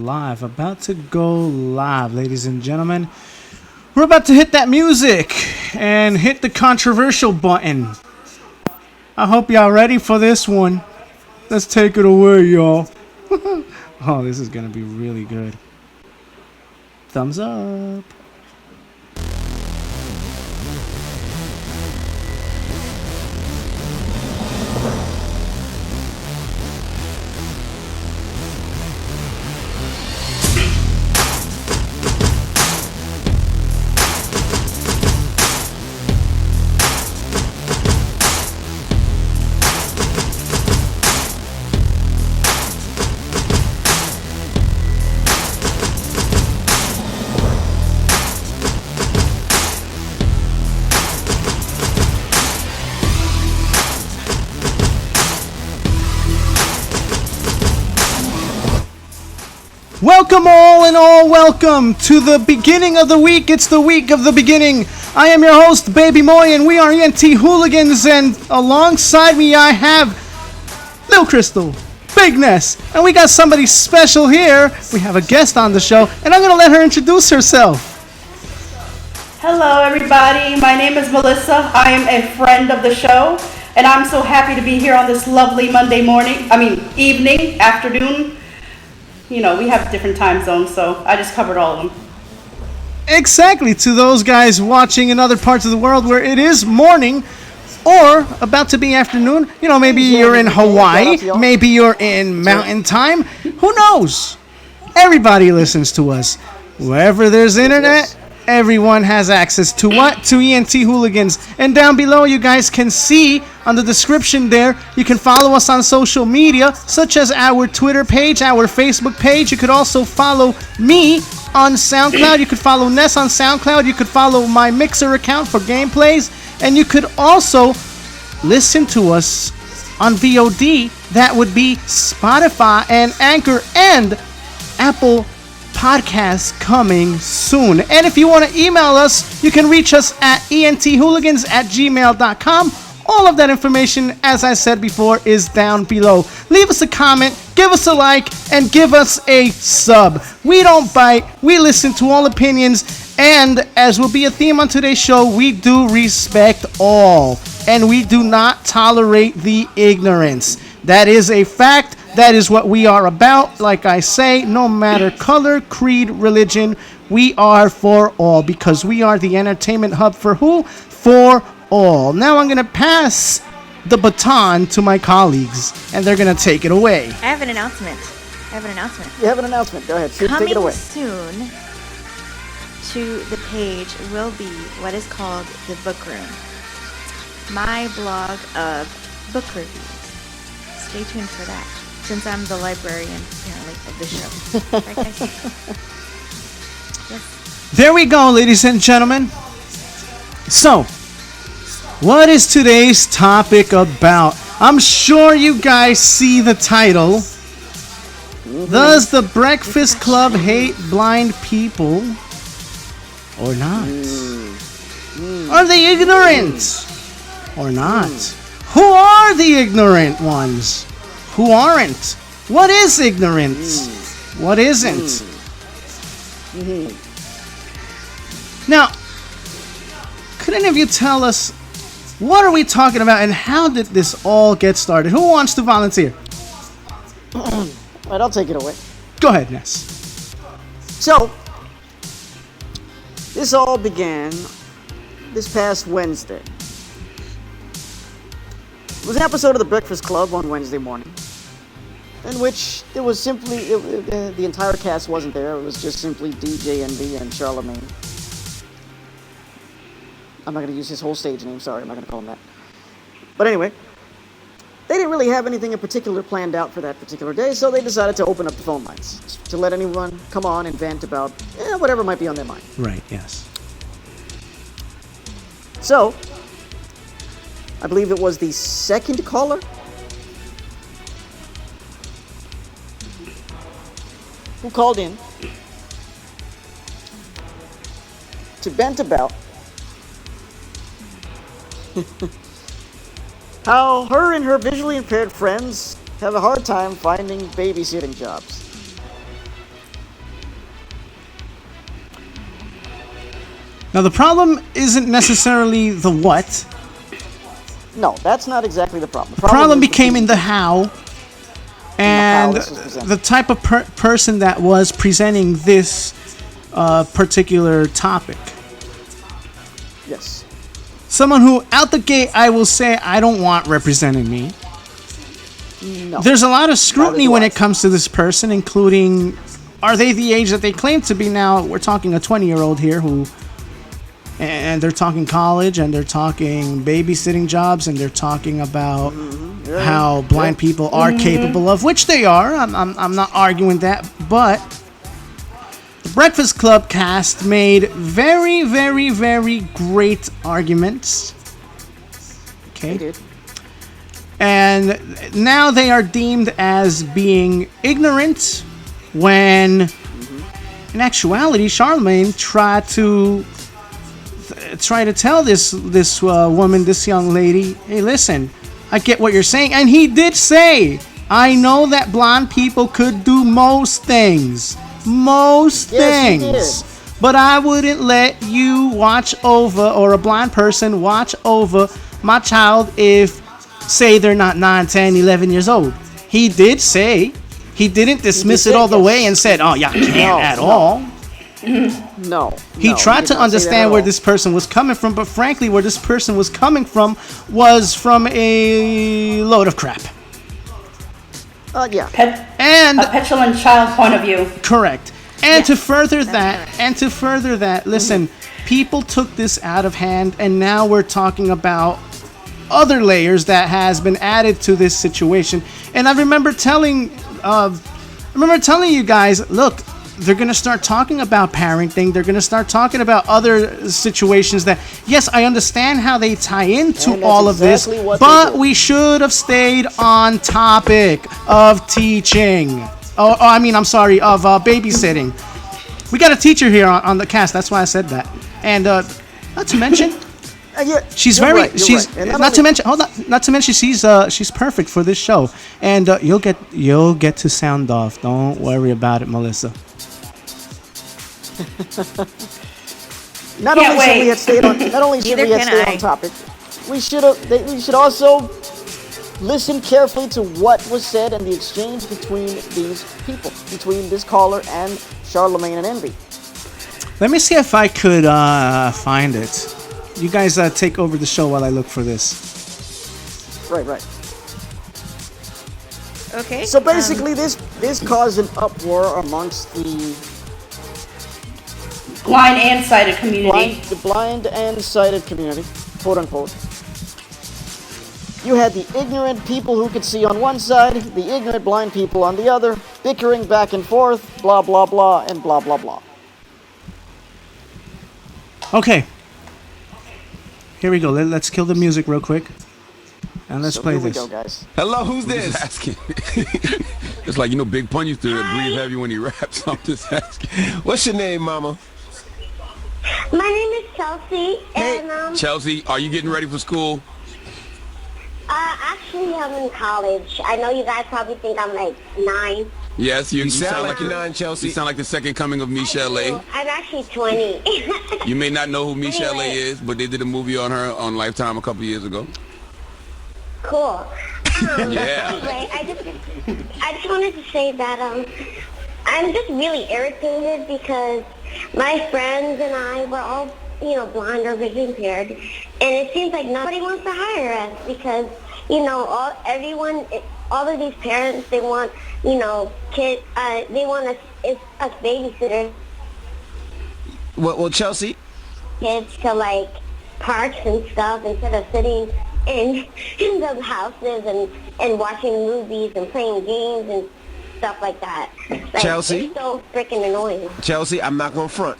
live. About to go live, ladies and gentlemen. We're about to hit that music and hit the controversial button. I hope y'all ready for this one. Let's take it away, y'all. Oh, this is going to be really good. Thumbs up. Welcome all and all welcome to the beginning of the week. It's the week of the beginning. I am your host, Baby Moy, and we are ENTHooligins, and alongside me I have Lil Crystal, Big Ness, and we got somebody special here. We have a guest on the show, and I'm going to let her introduce herself. Hello everybody, my name is Melissa. I am a friend of the show, and I'm so happy to be here on this lovely Monday evening, afternoon. You know, we have different time zones, so I just covered all of them. Exactly, to those guys watching in other parts of the world where it is morning or about to be afternoon. You know, maybe you're in Hawaii, maybe you're in mountain time. Who knows? Everybody listens to us. Wherever there's internet, everyone has access to what? To ENTHooligins. And down below, you guys can see on the description there, you can follow us on social media, such as our Twitter page, our Facebook page. You could also follow me on SoundCloud. You could follow Ness on SoundCloud. You could follow my Mixer account for gameplays. And you could also listen to us on VOD. That would be Spotify and Anchor and Apple Podcasts coming soon. And if you want to email us, you can reach us at enthooligans@gmail.com. All of that information, as I said before, is down below. Leave us a comment, give us a like, and give us a sub. We don't bite, we listen to all opinions, and as will be a theme on today's show, we do respect all, and we do not tolerate the ignorance. That is a fact. That is what we are about. Like I say, no matter color, creed, religion, we are for all, because we are the entertainment hub for who? For all. Now I'm going to pass the baton to my colleagues, and they're going to take it away. I have an announcement. You have an announcement. Go ahead. Take it away. Coming soon to the page will be what is called the Book Room, my blog of book reviews. Stay tuned for that, since I'm the librarian, apparently, of the show. Right, guys? Yes. There we go, ladies and gentlemen. So, what is today's topic about? I'm sure you guys see the title. Does the Breakfast Club hate blind people or not? Are they ignorant or not? Who are the ignorant ones? Who aren't? What is ignorance? What isn't? Now, could any of you tell us, what are we talking about and how did this all get started? Who wants to volunteer? Right, I'll take it away. Go ahead, Ness. So, this all began this past Wednesday. It was an episode of The Breakfast Club on Wednesday morning, in which there was simply, the entire cast wasn't there. It was just simply DJ Envy and Charlemagne. I'm not going to use his whole stage name, sorry, I'm not going to call him that. But anyway, they didn't really have anything in particular planned out for that particular day, so they decided to open up the phone lines to let anyone come on and vent about whatever might be on their mind. Right, yes. So, I believe it was the second caller who called in to vent about how her and her visually impaired friends have a hard time finding babysitting jobs. Now, the problem isn't necessarily the what. No, that's not exactly the problem. The problem is became in the how. And this was presented. the type of person that was presenting this particular topic. Yes. Someone who, out the gate, I will say, I don't want representing me. No. There's a lot of scrutiny Neither do when I. it comes to this person, including, are they the age that they claim to be now? We're talking a 20-year-old here who, and they're talking college, and they're talking babysitting jobs, and they're talking about how blind people are capable of, which they are. I'm not arguing that, but the Breakfast Club cast made very, very, very great arguments. Okay. They did. And now they are deemed as being ignorant when, in actuality, Charlemagne tried to tell this woman, this young lady, hey, listen, I get what you're saying. And he did say, I know that blonde people could do most things. Most Yes, he things. did. But I wouldn't let you watch over, or a blind person watch over my child if, say, they're not 9, 10, 11 years old. He did say, he didn't dismiss it all the way and said, oh, yeah, can't at all. No. He tried did to not say that understand at where all. this person was coming from, but frankly, where this person was coming from was from a load of crap. Yeah. And A petulant child point of view. correct. And Yes, to further that's that, listen, people took this out of hand, and now we're talking about other layers that has been added to this situation. And I remember telling you guys, look, they're going to start talking about parenting. They're going to start talking about other situations that, yes, I understand how they tie into And that's all of this, exactly what they but do. we should have stayed on topic of teaching. Of babysitting. We got a teacher here on the cast. That's why I said that. And not to mention, she's you're very right, you're she's right. And not to mention she's perfect for this show. And you'll get to sound off. Don't worry about it, Melissa. Not Can't only should wait. we have stayed on. Not only should Neither we have can stayed I. on topic, we should also listen carefully to what was said and the exchange between these people, between this caller and Charlemagne and Envy. Let me see if I could find it. You guys take over the show while I look for this. Right. Okay. So basically, this caused an uproar amongst the Blind and sighted community. blind and sighted community, quote unquote. You had the ignorant people who could see on one side, the ignorant blind people on the other, bickering back and forth, blah blah blah, and blah blah blah. Okay. Here we go. Let's kill the music real quick. And let's So play here we this. go, guys. Hello, who's this? Asking. It's like, Big Pun used to breathe heavy when he raps. I'm just asking. What's your name, mama? My name is Chelsea, and Chelsea, are you getting ready for school? actually I'm in college. I know you guys probably think I'm like 9. Yes, you sound like you're 9, Chelsea. You sound like the second coming of Michelle A. I'm actually 20. You may not know who Michelle A Anyway. is, but they did a movie on her on Lifetime a couple years ago. Cool. Yeah. Anyway, I just wanted to say that I'm just really irritated because my friends and I were all blind or vision impaired, and it seems like nobody wants to hire us because all of these parents, they want kids, they want us babysitters, Well, Chelsea, kids to like parks and stuff instead of sitting in the houses and watching movies and playing games and stuff like that. Like, Chelsea? it's so freaking annoying. Chelsea, I'm not going to front.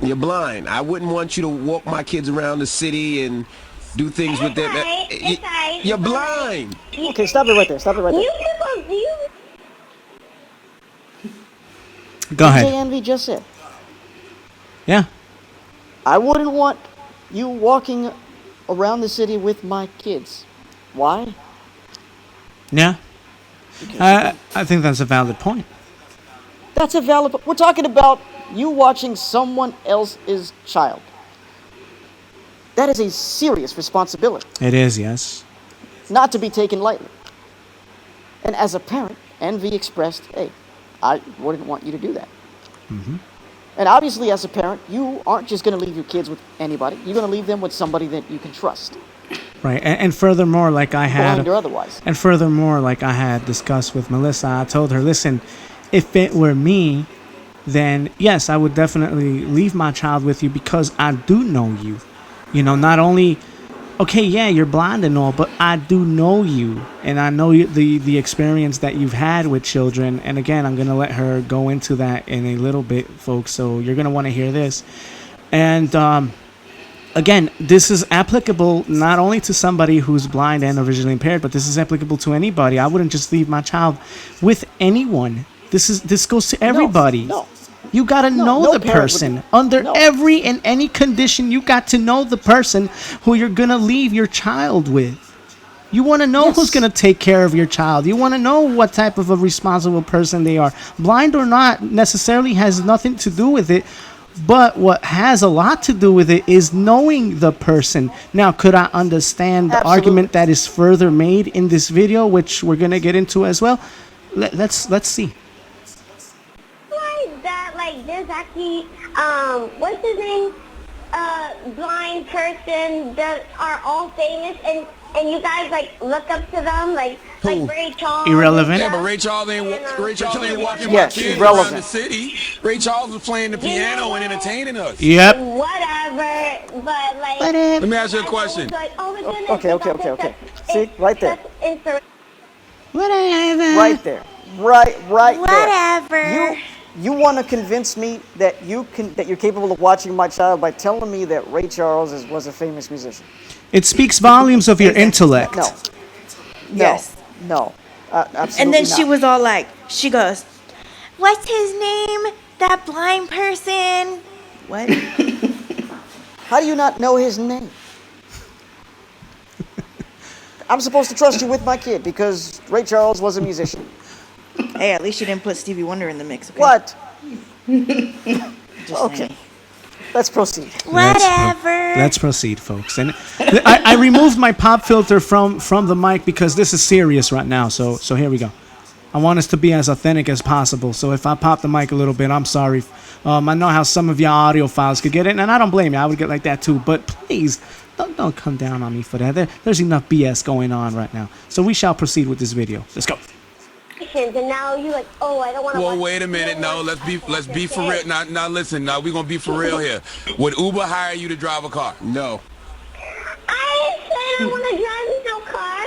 You're blind. I wouldn't want you to walk my kids around the city and do things with them. It's all right. You're blind. Okay, stop it right there. Stop it right there. You people, Go Jay ahead. Envy just said, Yeah. I wouldn't want you walking around the city with my kids. Why? Yeah. I think that's a valid point. That's a valid. We're talking about you watching someone else's child. That is a serious responsibility, It is, yes. not to be taken lightly. And as a parent, Envy expressed, hey, I wouldn't want you to do that. And obviously, as a parent, you aren't just going to leave your kids with anybody. You're going to leave them with somebody that you can trust, Right. And furthermore, like I had, blind or otherwise. and furthermore, like I had discussed with Melissa, I told her, listen, if it were me, then yes, I would definitely leave my child with you because I do know you. You know, not only, okay, yeah, you're blind and all, but I do know you, and I know the experience that you've had with children. And again, I'm gonna let her go into that in a little bit, folks. So you're gonna want to hear this. And again, this is applicable not only to somebody who's blind and or visually impaired, but this is applicable to anybody. I wouldn't just leave my child with anyone. This goes to everybody. No. You gotta know no the parent would- person under no. every and any condition. You got to know the person who you're gonna leave your child with. You want to know Yes. who's gonna take care of your child. You want to know what type of a responsible person they are. Blind or not necessarily has nothing to do with it. But what has a lot to do with it is knowing the person. Now, could I understand the Absolutely. argument that is further made in this video, which we're gonna get into as well? Let's see. Like that, like there's actually, what's his name? Blind person that are all famous, and you guys like look up to them, like Ray Charles. Irrelevant. Yeah, but Ray Charles ain't walking my Yes, kids irrelevant. around the city. Ray Charles was playing the piano and entertaining us. Yep. Whatever, but like. Let me ask you a question. Like, oh my goodness, Okay. See, right there. Whatever. Right there. Right Whatever. there. You want to convince me that that you're capable of watching my child by telling me that Ray Charles was a famous musician? It speaks volumes of your intellect. No. Yes. No. Absolutely And then she not. was all like, she goes, what's his name? That blind person. What? How do you not know his name? I'm supposed to trust you with my kid because Ray Charles was a musician. Hey, at least you didn't put Stevie Wonder in the mix, okay? What? Just Okay. saying. Let's proceed. Whatever. Let's proceed, folks. And I removed my pop filter from the mic because this is serious right now. So here we go. I want us to be as authentic as possible. So if I pop the mic a little bit, I'm sorry. I know how some of y'all audio files could get it, and I don't blame you. I would get like that too. But please, don't come down on me for that. There's enough BS going on right now. So we shall proceed with this video. Let's go. And now you like, oh, I don't want to. Well, wait a minute. No, let's be for real. Now listen. Now we're gonna be for real here. Would Uber hire you to drive a car? No. I said I want to drive no car.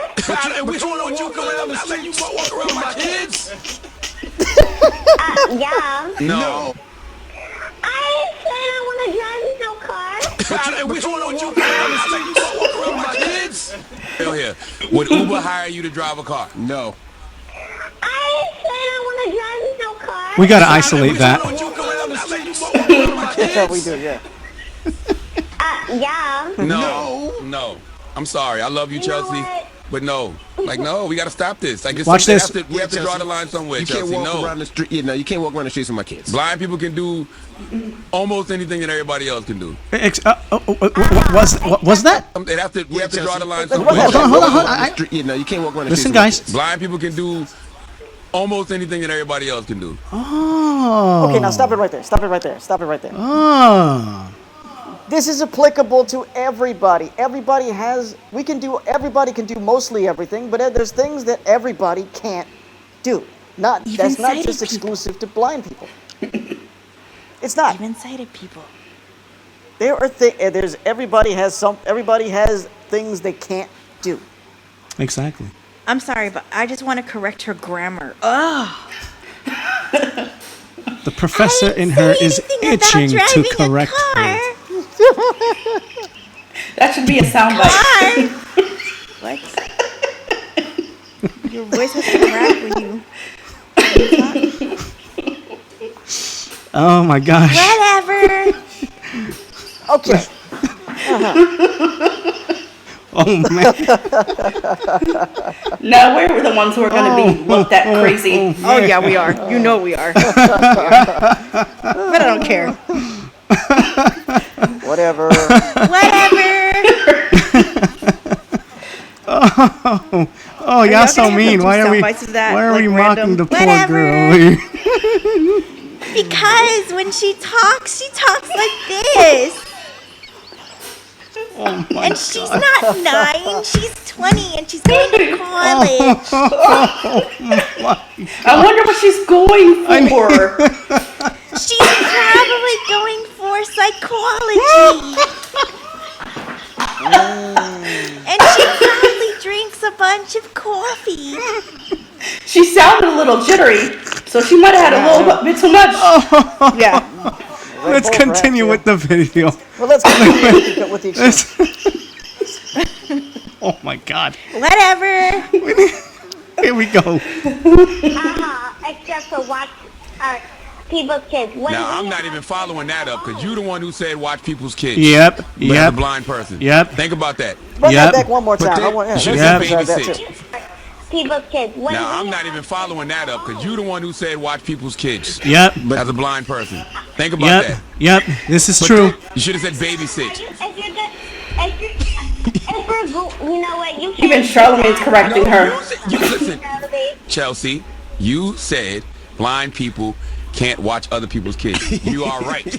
And we don't want you coming around the street. You walk around with my kids? Yeah. No. I said I want to drive no car. And we don't want you coming around the street. You walk around with my kids? Real here. Would Uber hire you to drive a car? No. I said I want to drive no car. We gotta isolate that. That's how we do it, yeah. Yeah. No. I'm sorry. I love you, You know Chelsea. what? But no. Like, no, we got to stop this. Like, it's Watch something- this. We have to draw the line somewhere, You Chelsea. can't walk No. around the street. You can't walk around the streets with my kids. Blind people can do almost anything that everybody else can do. Was that? We have to draw the line Hold somewhere. Hold on. You can't walk around the Listen, streets guys. Blind people can do almost anything that everybody else can do. Oh. Okay, now stop it right there. Stop it right there. Oh. This is applicable to everybody. Everybody can do mostly everything, but there's things that everybody can't do. Even That's not sighted just people. exclusive to blind people. It's not. Even sighted people. There are everybody has things they can't do. Exactly. I'm sorry, but I just want to correct her grammar. Ugh. The professor in her is itching to correct her. That should be a soundbite. What? Your voice has to crack when you. Oh my gosh. Whatever. Okay. Oh man. No, we're the ones who are going to be looked at crazy. Oh yeah, we are. You know we are. But I don't care. Whatever. Whatever. Oh, y'all so gonna mean. put Why some are we? sound bites of that, Why are like, we random? mocking the poor Whatever. girl? Because when she talks like this. Oh my And she's not 9, she's 20, and she's going to college. I wonder what she's going for. She's probably going for psychology. And she probably drinks a bunch of coffee. She sounded a little jittery, so she might have had a little bit too much. Yeah. Let's Bull, continue with perhaps, the video. Well, let's continue with the exchange. Oh my God. Whatever. Here we go. Except for watch people's kids. Now, I'm not even following that up because you're the one who said watch people's kids. Yep. But as a Yep. blind person. Yep. Think about that. Run Yep. that back one more But time. then, I want, you should Yep. have said that too. babysit. People's kids. Now, I'm not even following that up because you're the one who said watch people's kids. Yep. As a blind person. Think about Yep. that. Yep. This is But true. then you should have said babysit. You know what? You Even can't Charlamagne's do that. correcting her. Listen, Charlamagne. Chelsea, you said blind people can't watch other people's kids. You are right.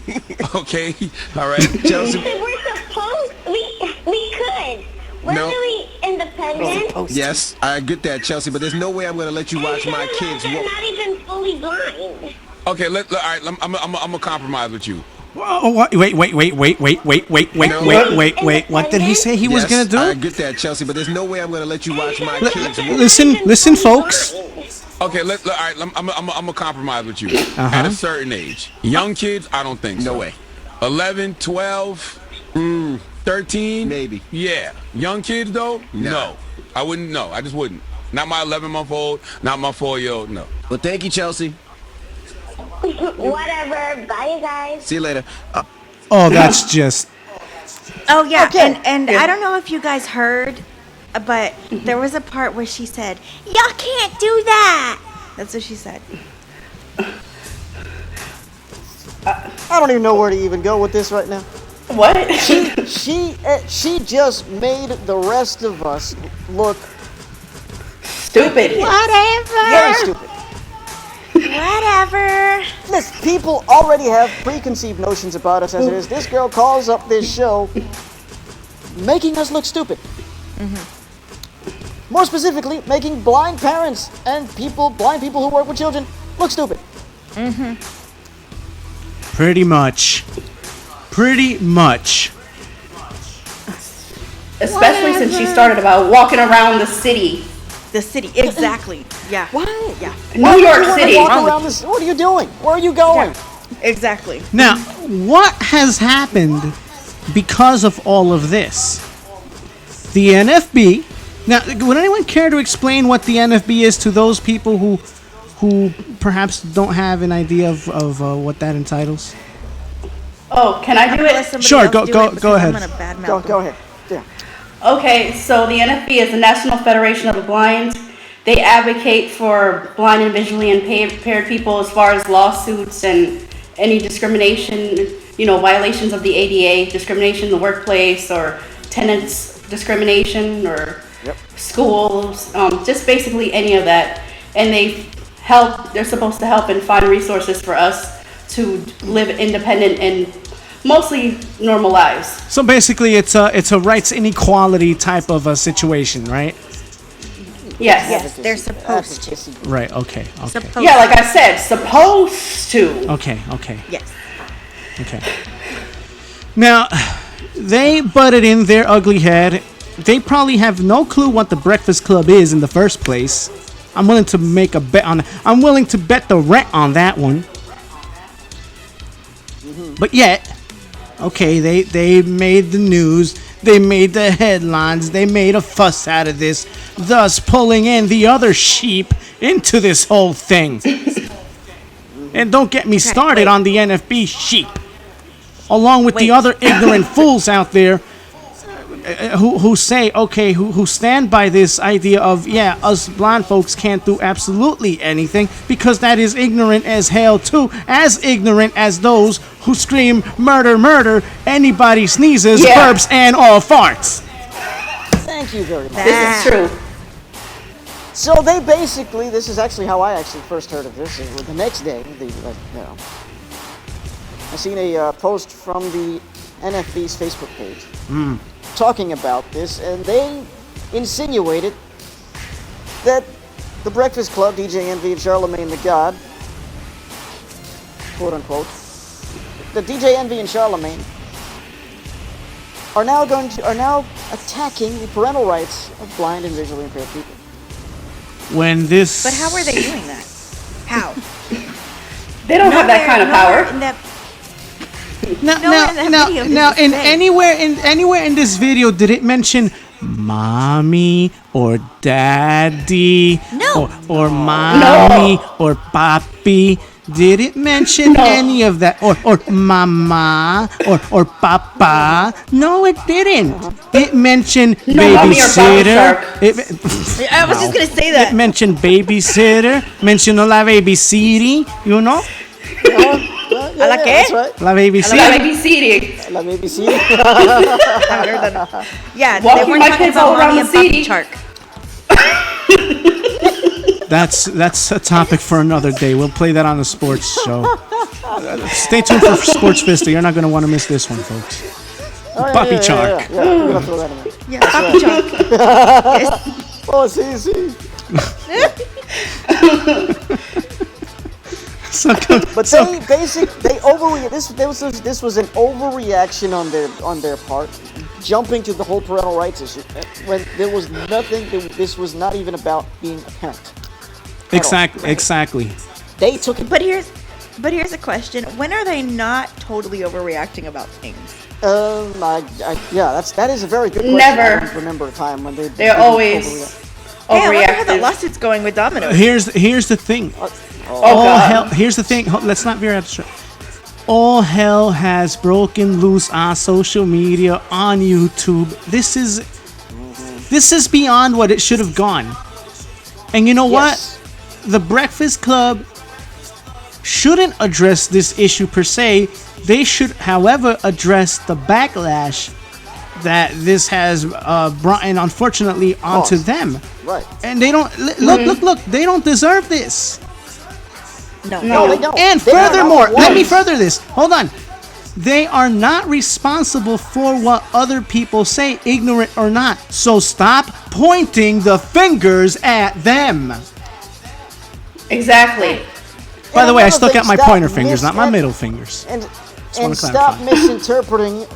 Okay? All right, Chelsea? We're supposed. We could. We're No. really independent. Yes, I get that, Chelsea, but there's no way I'm going to let you watch my kids. They're not even fully blind. Okay, all right, I'm gonna compromise with you. Oh, wait. What did he say he was Yes, gonna do? I get that, Chelsea, but there's no way I'm going to let you watch my kids. Listen, folks. Okay, all right, I'm gonna compromise with you. At a certain age. Young kids, I don't think so. No way. 11, 12, 13? Maybe. Yeah. Young kids, though? Nah. No. I wouldn't, no. I just wouldn't. Not my 11-month-old, not my 4-year-old, no. Well, thank you, Chelsea. Whatever. Bye, you guys. See you later. Oh, that's just. Oh, yeah. Okay. And I don't know if you guys heard, but there was a part where she said, y'all can't do that. That's what she said. I don't even know where to even go with this right now. What? She just made the rest of us look Stupid. very Whatever. stupid. Whatever. Listen, people already have preconceived notions about us as it is. This girl calls up this show making us look stupid. More specifically, making blind parents and blind people who work with children look stupid. Pretty much. Especially since she started about walking around the city. The city. Exactly. Yeah. Why? Yeah. New York You wanna City. walk around this? What are you doing? Where are you going? Exactly. Now, what has happened because of all of this? The NFB. Now, would anyone care to explain what the NFB is to those people who perhaps don't have an idea of what that entitles? Oh, can I do Let it? somebody Sure, else go- do go- it go because ahead. I'm gonna badmouth Go them. ahead. Yeah. Okay, so the NFB is the National Federation of the Blind. They advocate for blind and visually impaired people as far as lawsuits and any discrimination, violations of the ADA, discrimination in the workplace or tenants discrimination or schools, just basically any of that. And they're supposed to help and find resources for us to live independent and mostly normal lives. So basically, it's a rights inequality type of a situation, right? Yes. Yes, they're supposed to. Right. Okay. Supposed Yeah, like I said, supposed to. Okay. Yes. Okay. Now, they butted in their ugly head. They probably have no clue what the Breakfast Club is in the first place. I'm willing to make a bet on. I'm willing to bet the rent on that one. But yet, okay, they made the news. They made the headlines. They made a fuss out of this, thus pulling in the other sheep into this whole thing. And don't get me started on the NFB sheep, along with the other ignorant fools out there who say, okay, who stand by this idea of, yeah, us blind folks can't do absolutely anything because that is ignorant as hell too, as ignorant as those who scream murder, murder, anybody sneezes, burps, and all farts. Thank you very much. This is true. So they basically, this is actually how I actually first heard of this. It was the next day, I seen a post from the NFB's Facebook page talking about this, and they insinuated that the Breakfast Club, DJ Envy, and Charlemagne the God, quote unquote, the DJ Envy and Charlemagne are now attacking the parental rights of blind and visually impaired people. When this... But how are they doing that? How? They don't have that kind of power. Anywhere in this video did it mention mommy or daddy? No. Or mommy or papi? Did it mention any of that? Or mama or papa? No, it didn't. It mentioned babysitter. I was just gonna say that. It mentioned babysitter. Mentionó la babysitting, you know? ¿A la qué? That's right. La babysitting. La babysitting. La babysitting. Yeah, they Walking weren't my talking kids all about around mommy the and city. papi Chark. That's a topic for another day. We'll play that on the sports show. Stay tuned for Sports Vista. You're not going to want to miss this one, folks. Puppy Chark. Yeah, we're gonna throw that in there. Yeah, papi Chark. Oh, see. But this was an overreaction on their part, jumping to the whole parental rights issue when there was nothing. This was not even about being a parent. Exactly. They took it. But here's a question: when are they not totally overreacting about things? That is a very good question. Never. I don't remember a time when They're always Hey, I wonder how that overreactive. lawsuit's going with Domino's. Here's the thing. Here's the thing. Let's not veer abstract. All hell has broken loose on social media, on YouTube. This is beyond what it should have gone. And you know what? The Breakfast Club shouldn't address this issue per se. They should, however, address the backlash that this has brought in, unfortunately, onto them. Right. And they don't look. They don't deserve this. No, they don't. And They are furthermore, not let me ones. further this. Hold on. They are not responsible for what other people say, ignorant or not. So stop pointing the fingers at them. Exactly. By the way, I another still thing, got my stop pointer fingers, not my mis- middle fingers. And wanna stop clarify. misinterpreting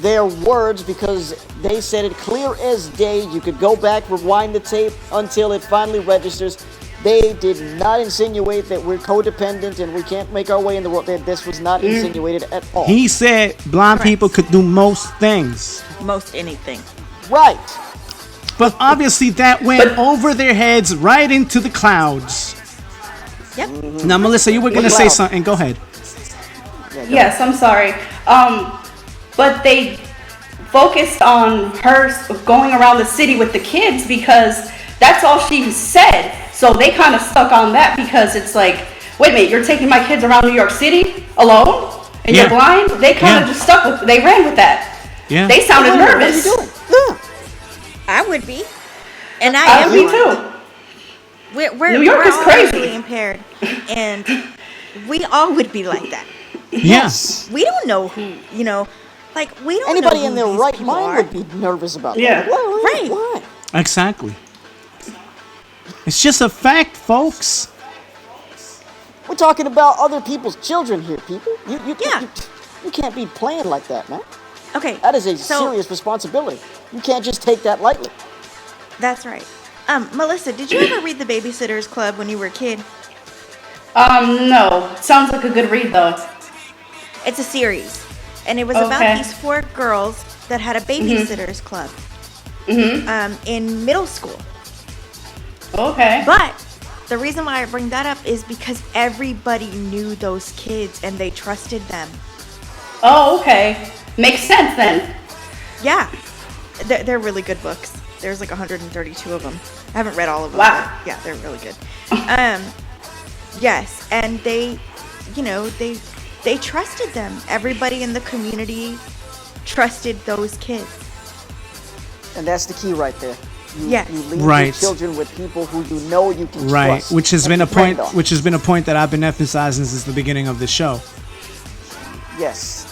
their words, because they said it clear as day. You could go back, rewind the tape until it finally registers. They did not insinuate that we're codependent and we can't make our way in the world. This was not insinuated at all. He said blind people could do most things. most anything. Right. But obviously that went over their heads right into the clouds. Yep. Now, Melissa, you were going to say cloud? something. Go ahead. Yes, I'm sorry. But they focused on her going around the city with the kids because that's all she said. So they kind of stuck on that because it's like, wait a minute, you're taking my kids around New York City alone? And Yeah. you're blind? They kind of Yeah. just stuck with, they ran with that. Yeah. They sounded What are nervous. you doing? Yeah. I would be. And I I am. would be too. We're New York is all crazy. visually impaired, and we all would be like that. Yes. We don't know who, like we don't Anybody know in who their these right people mind are. would be nervous about Yeah. that. Why? Right. Why? Exactly. It's just a fact, folks. We're talking about other people's children here, people. You Yeah. you can't be playing like that, man. Okay, That is a so serious responsibility. You can't just take that lightly. that's right. Melissa, did you ever read the Babysitters Club when you were a kid? No. Sounds like a good read though. It's a series, and it was about Okay. these 4 girls that had a babysitters club in middle school. Okay. But the reason why I bring that up is because everybody knew those kids and they trusted them. Oh, okay. Makes sense then. Yeah, they're really good books. There's like 132 of them. I haven't read all of them. Wow. but yeah, they're really good. Yes, and they trusted them. Everybody in the community trusted those kids. And that's the key right there. Yes. You leave Right. your children with people who you know you can Right, trust. which has and been a depend point. on. Which has been a point that I've been emphasizing since the beginning of the show. Yes.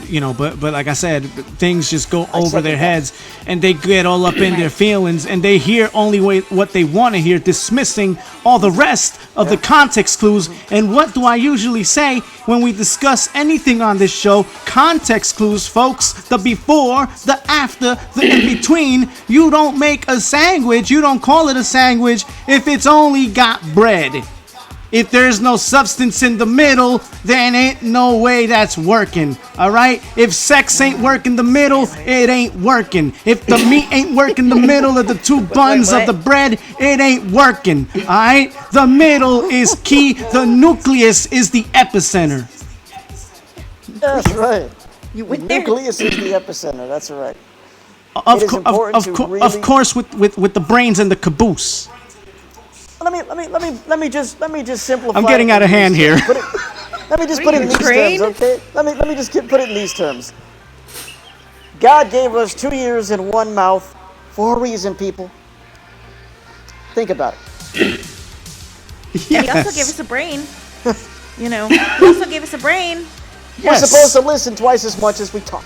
You know, but like I said, things just go over second their that. heads, and they get all up in their feelings, and they hear only what they want to hear, dismissing all the rest of the context clues. And what do I usually say when we discuss anything on this show? Context clues, folks. The before, the after, the in between. You don't make a sandwich, you don't call it a sandwich if it's only got bread. If there's no substance in the middle, then ain't no way that's working. All right? If sex ain't working the middle, it ain't working. If the meat ain't working the middle of the two buns of the bread, it ain't working. All right? The middle is key. The nucleus is the epicenter. That's right. You The went there. nucleus is the epicenter. That's right. Of, It is co- important of, to co- really- of course, with the brains and the caboose. Let me just simplify. I'm getting it out of in hand these here. terms. Let me just put it in these trained? terms, okay? Let me just put it in these terms. God gave us 2 ears and 1 mouth for a reason, people. Think about it. And he also gave us a brain. You know, he also gave us a brain. We're Yes. supposed to listen twice as much as we talk.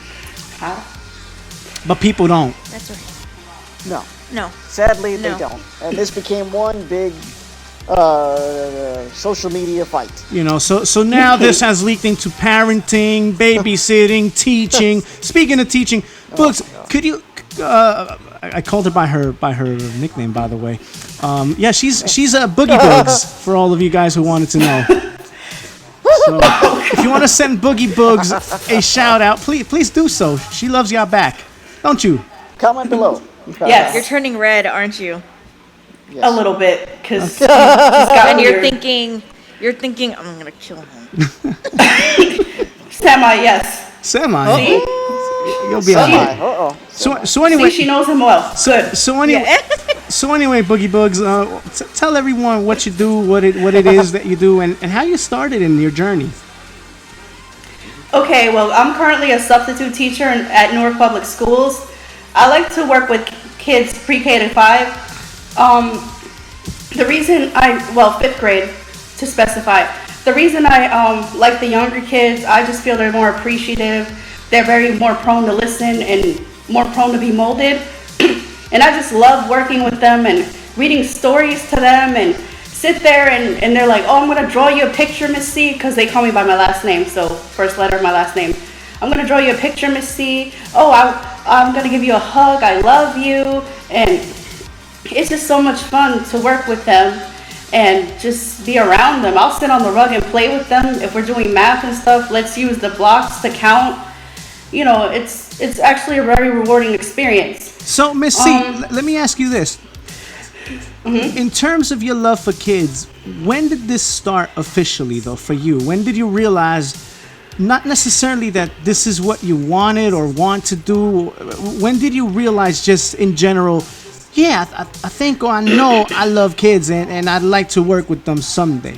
But people don't. That's right. No, No. sadly they No. don't. And this became one big social media fight. You know, so now this has leaked into parenting, babysitting, teaching. Speaking of teaching, books, could you? I called her by her nickname, by the way. Yeah, she's a Boogie Bugs for all of you guys who wanted to know. So if you want to send Boogie Bugs a shout out, please do so. She loves y'all back, don't you? Comment below. Yes. You're turning red, aren't you? Yes. A little bit, because And you're thinking, I'm gonna kill him. Semi, yes. Semi. See? You'll be Semi. alright. Uh-oh. So anyway, See, she knows him well. Good. so anyway, Boogie Bugs, tell everyone what you do, what it is that you do, and how you started in your journey. Okay, well, I'm currently a substitute teacher at Newark Public Schools. I like to work with kids pre-K to 5. The reason fifth grade to specify. The reason I like the younger kids, I just feel they're more appreciative. They're very more prone to listen and more prone to be molded. And I just love working with them and reading stories to them and sit there and they're like, oh, I'm going to draw you a picture, Miss C, because they call me by my last name, so first letter of my last name. I'm going to draw you a picture, Miss C. Oh, I'm going to give you a hug. I love you. And it's just so much fun to work with them and just be around them. I'll sit on the rug and play with them. If we're doing math and stuff, let's use the blocks to count. You know, it's actually a very rewarding experience. So, Miss C, let me ask you this. In terms of your love for kids, when did this start officially, though, for you? When did you realize, not necessarily that this is what you wanted or want to do, when did you realize just in general, yeah, I think or I know I love kids and I'd like to work with them someday?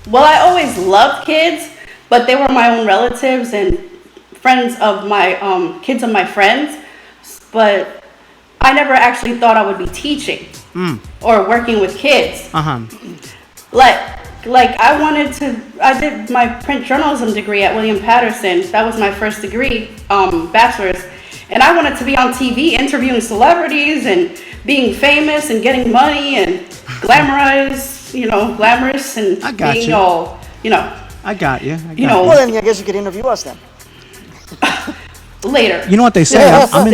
Well, I always loved kids, but they were my own relatives and friends of my kids of my friends. But I never actually thought I would be teaching or working with kids. Like I did my print journalism degree at William Patterson. That was my first degree, bachelor's. And I wanted to be on TV interviewing celebrities and being famous and getting money and glamorous and I got being you. all, I got you. Well, then I guess you could interview us then. later. You know what they say? I'm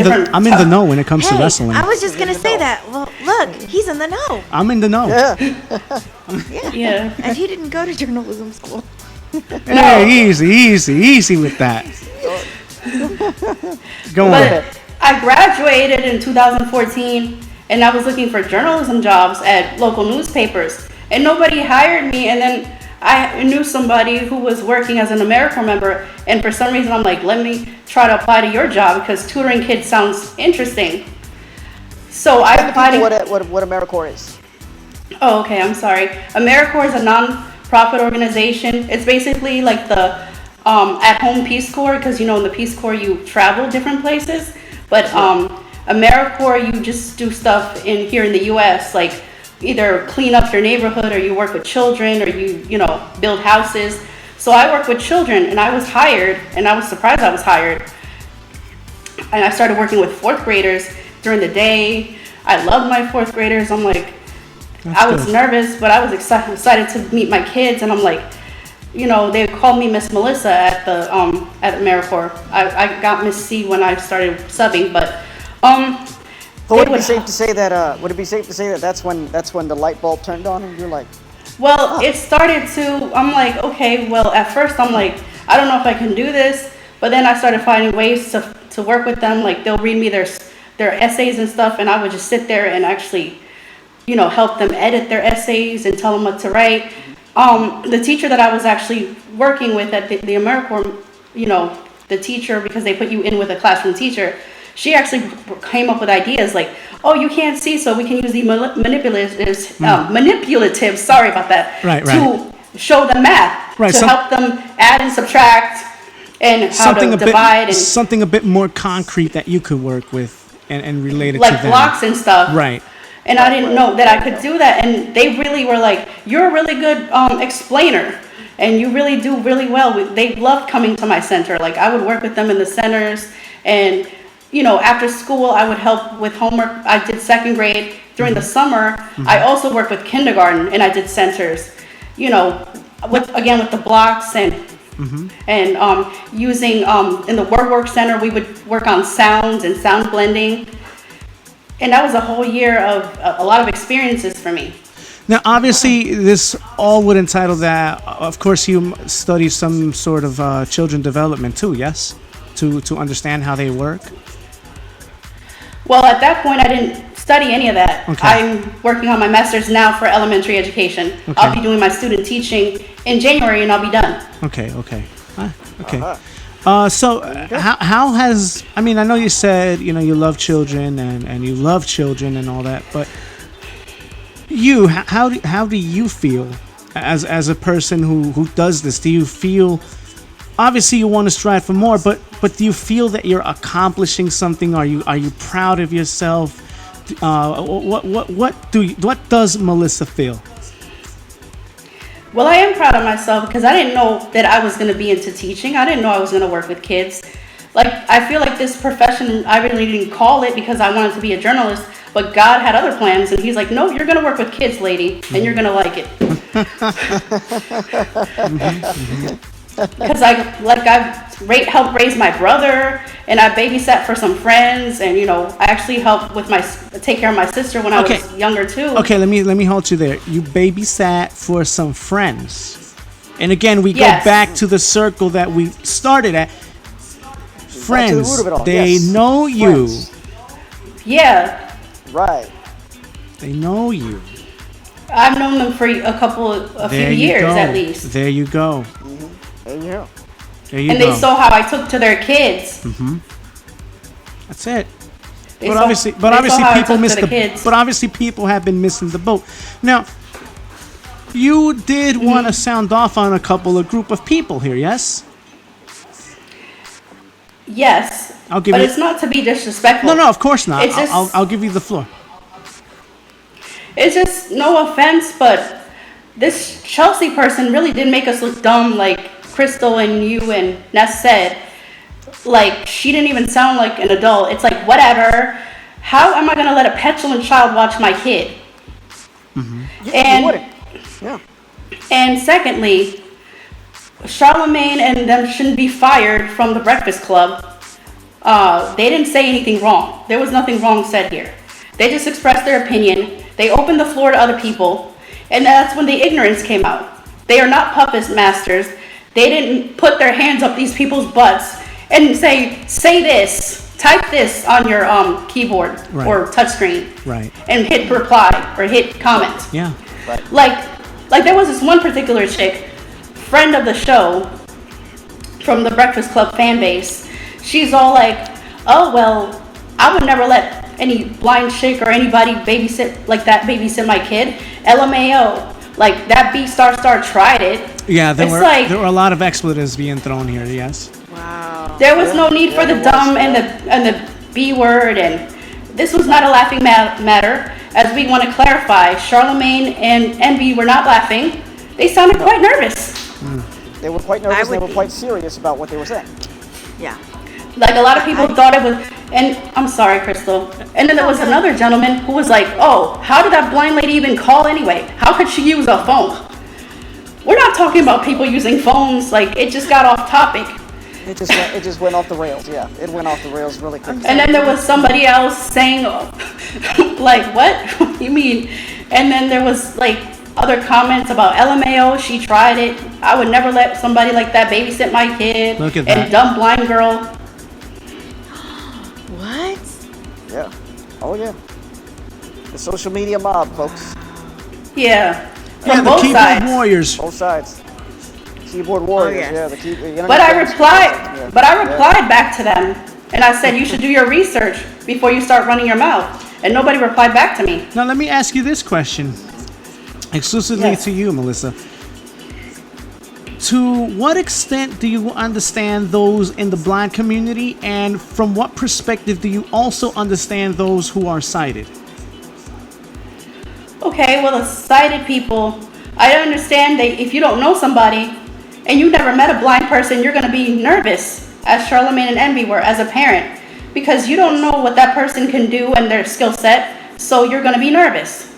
in the know when it comes to Hey, wrestling. I was just gonna say that. Well, look, he's in the know. I'm in the know. Yeah. And he didn't go to journalism school. Hey, easy with that. Go on. But I graduated in 2014 and I was looking for journalism jobs at local newspapers and nobody hired me. And then I knew somebody who was working as an AmeriCorps member, and for some reason I'm like, let me try to apply to your job because tutoring kids sounds interesting. So I applied. What AmeriCorps is? Oh, okay, I'm sorry. AmeriCorps is a non-profit organization. It's basically like the at-home Peace Corps, because in the Peace Corps you travel different places. But AmeriCorps, you just do stuff in here in the U.S., like either clean up your neighborhood, or you work with children, or you know, build houses. So I work with children, and I was hired, and I was surprised I was hired. And I started working with fourth graders during the day. I loved my fourth graders. I'm like, I was nervous, but I was excited to meet my kids. And I'm like, you know, they called me Miss Melissa at the at AmeriCorps. I got Miss C when I started subbing, but would it be safe to say that? Would it be safe to say that that's when the light bulb turned on and you're like? Well, it started to. I'm like, okay. Well, at first I'm like, I don't know if I can do this, but then I started finding ways to work with them. Like they'll read me their essays and stuff, and I would just sit there and actually, you know, help them edit their essays and tell them what to write. The teacher that I was actually working with at the AmeriCorps, you know, the teacher, because they put you in with a classroom teacher, she actually came up with ideas like, oh, you can't see, so we can use the manipulatives, sorry about that, to show them math, to help them add and subtract and how to divide. And something a bit more concrete that you could work with and relate it like to them. blocks and stuff. Right. And I didn't know that I could do that. And they really were like, you're a really good explainer. And you really do really well. They loved coming to my center. Like I would work with them in the centers. And, you know, after school, I would help with homework. I did second grade. During the summer, I also worked with kindergarten and I did centers. You know, with the blocks and using, in the work center, we would work on sounds and sound blending. And that was a whole year of a lot of experiences for me. Now, obviously, this all would entitle that. Of course, you study some sort of children development too, yes, to understand how they work. Well, at that point, I didn't study any of that. Okay. I'm working on my master's now for elementary education. Okay. I'll be doing my student teaching in January, and I'll be done. Okay. So how has, I mean, I know you said, you know, you love children and you love children and all that, but how do you feel as a person who does this? Do you feel, obviously you want to strive for more, but do you feel that you're accomplishing something? Are you proud of yourself? What does Melissa feel? Well, I am proud of myself because I didn't know that I was going to be into teaching. I didn't know I was going to work with kids. Like, I feel like this profession, I really didn't call it because I wanted to be a journalist, but God had other plans, and he's like, no, you're going to work with kids, lady, and you're going to like it. Because I've helped raise my brother, and I babysat for some friends, and, you know, I actually helped with take care of my sister when I was younger too. Okay, let me hold you there. You babysat for some friends, and again we go back to the circle that we started at. Friends, they know you. Yeah. Right. They know you. I've known them for a few years at least. There you go. There you go. And they saw how I took to their kids. That's it. But obviously people missed But obviously people have been missing the boat. Now, you did want to sound off on a group of people here, yes? Yes. But it's not to be disrespectful. No, of course not. It's just, I'll give you the floor. It's just, no offense, but this Chelsea person really did make us look dumb, like Crystal and you and Ness said. Like, she didn't even sound like an adult. It's like, whatever. How am I going to let a petulant child watch my kid? And secondly, Charlemagne and them shouldn't be fired from the Breakfast Club. They didn't say anything wrong. There was nothing wrong said here. They just expressed their opinion. They opened the floor to other people. And that's when the ignorance came out. They are not puppet masters. They didn't put their hands up these people's butts and say this, type this on your keyboard or touchscreen, and hit reply or hit comment. Yeah. Like there was this one particular chick, friend of the show, from the Breakfast Club fan base. She's all like, oh well, I would never let any blind chick or anybody babysit my kid. LMAO. Like, that B-star tried it. Yeah, there were a lot of expletives being thrown here, yes. Wow. There was no need for the dumb and the B word, and this was not a laughing matter, as we want to clarify. Charlemagne and Envy were not laughing. They sounded quite nervous. They were quite nervous. They were quite serious about what they were saying. Yeah. Like, a lot of people thought it was, and I'm sorry, Crystal. And then there was another gentleman who was like, oh, how did that blind lady even call anyway? How could she use a phone? We're not talking about people using phones. Like, it just got off topic. It just went off the rails. Yeah, it went off the rails really quick. And then there was somebody else saying, like, what? You mean? And then there was, like, other comments about LMAO. She tried it. I would never let somebody like that babysit my kid. Look at and that. dumb blind girl. What? Yeah. Oh yeah. The social media mob, folks. Yeah. Yeah, From the both keyboard sides. warriors. Both sides. Keyboard warriors. yes. Yeah. The internet But I players. replied. Yeah. But I replied back to them, and I said you should do your research before you start running your mouth. And nobody replied back to me. Now let me ask you this question, exclusively Yes. to you, Melissa. To what extent do you understand those in the blind community, and from what perspective do you also understand those who are sighted? Okay, well, the sighted people, I understand that if you don't know somebody and you never met a blind person, you're going to be nervous, as Charlemagne and Envy were, as a parent, because you don't know what that person can do and their skill set, so you're going to be nervous.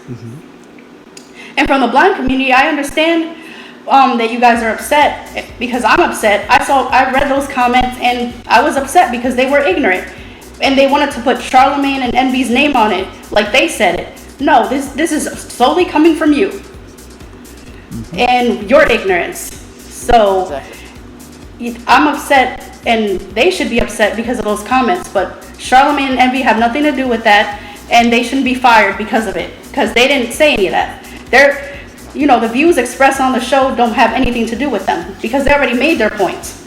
And from the blind community, I understand that you guys are upset, because I'm upset. I read those comments and I was upset because they were ignorant, and they wanted to put Charlemagne and Envy's name on it, like they said it. No, this is solely coming from you and your ignorance. So I'm upset, and they should be upset because of those comments. But Charlemagne and Envy have nothing to do with that, and they shouldn't be fired because of it, because they didn't say any of that. The views expressed on the show don't have anything to do with them, because they already made their points.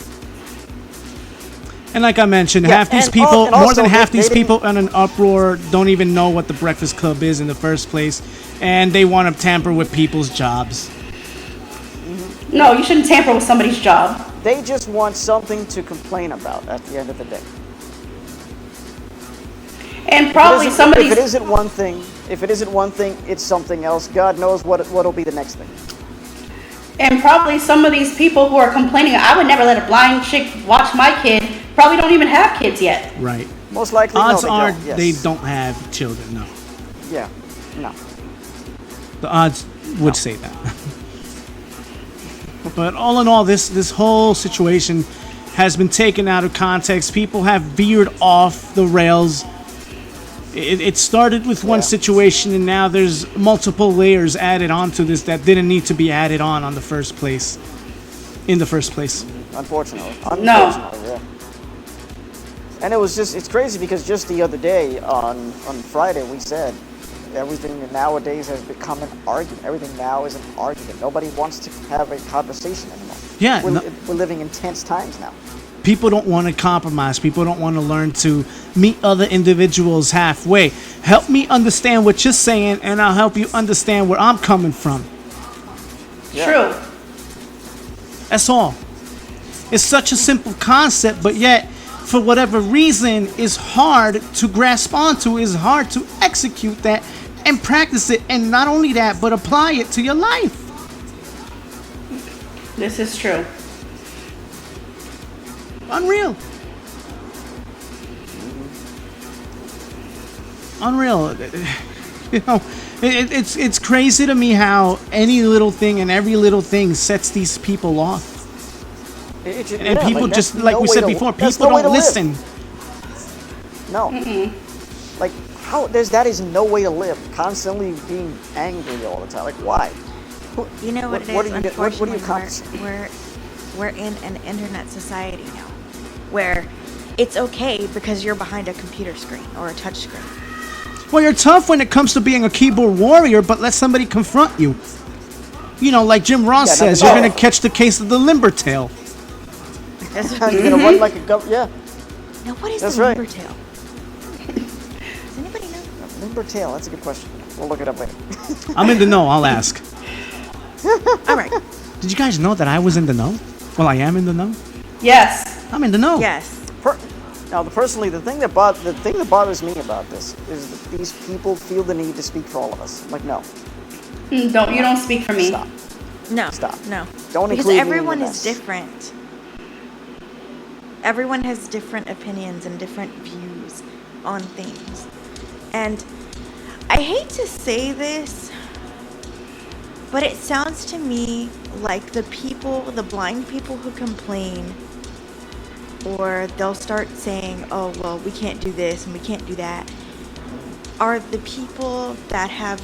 And like I mentioned, Yeah, half these and people, and more also than half they these didn't- people in an uproar don't even know what the Breakfast Club is in the first place, and they want to tamper with people's jobs. No, you shouldn't tamper with somebody's job. They just want something to complain about at the end of the day. And probably If some of it these, isn't one thing, it's something else. God knows what'll be the next thing. and probably some of these people who are complaining, I would never let a blind chick watch my kid, probably don't even have kids yet. Right. Most likely, Odds no, are don't. Yes. they don't have children, no. Yeah. No. The odds would say that. But all in all, this whole situation has been taken out of context. People have veered off the rails. It started with one situation, and now there's multiple layers added onto this that didn't need to be added on the first place. In the first place. Unfortunately. No. Yeah. And it's crazy because just the other day on Friday we said everything nowadays has become an argument. Everything now is an argument. Nobody wants to have a conversation anymore. Yeah. We're living in tense times now. People don't want to compromise. People don't want to learn to meet other individuals halfway. Help me understand what you're saying, and I'll help you understand where I'm coming from. Yeah. True. That's all. It's such a simple concept, but yet, for whatever reason, it's hard to grasp onto, it's hard to execute that and practice it, and not only that, but apply it to your life. This is true. Unreal. Unreal. You know, it's crazy to me how any little thing and every little thing sets these people off. And people just, like we said before, people don't listen. No. Like, how that is no way to live. Constantly being angry all the time. Like, why? You know what it is? What do you Unfortunately, accomplish? we're in an internet society now, where it's okay because you're behind a computer screen or a touch screen. Well, you're tough when it comes to being a keyboard warrior, but let somebody confront you. You know, like Jim Ross says, you're going to catch the case of the limber tail. That's You're gonna run like a yeah. Now, what is That's the right. limber tail? Does anybody know? Limber tail. That's a good question. We'll look it up later. I'm in the know, I'll ask. All right. Did you guys know that I was in the know? Well, I am in the know. Yes. I'm in the know. Yes. Now, the thing that bothers me about this is that these people feel the need to speak for all of us. Like, no. You don't speak for me. Stop. No. Stop. No. Don't because include me in everyone the is mess. different. Everyone has different opinions and different views on things. And I hate to say this, but it sounds to me like the blind people who complain, or they'll start saying, oh, well, we can't do this and we can't do that, are the people that have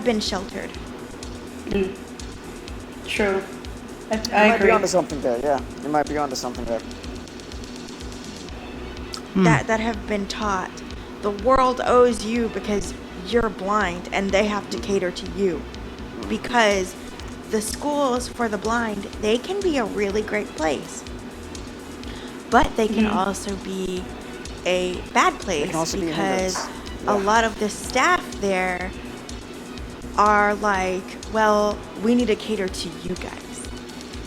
been sheltered. True. I might agree. be onto something there, yeah. You might be onto something there. That have been taught the world owes you because you're blind, and they have to cater to you. Because the schools for the blind, they can be a really great place, but they can also be a bad place because a lot of the staff there are like, well, we need to cater to you guys.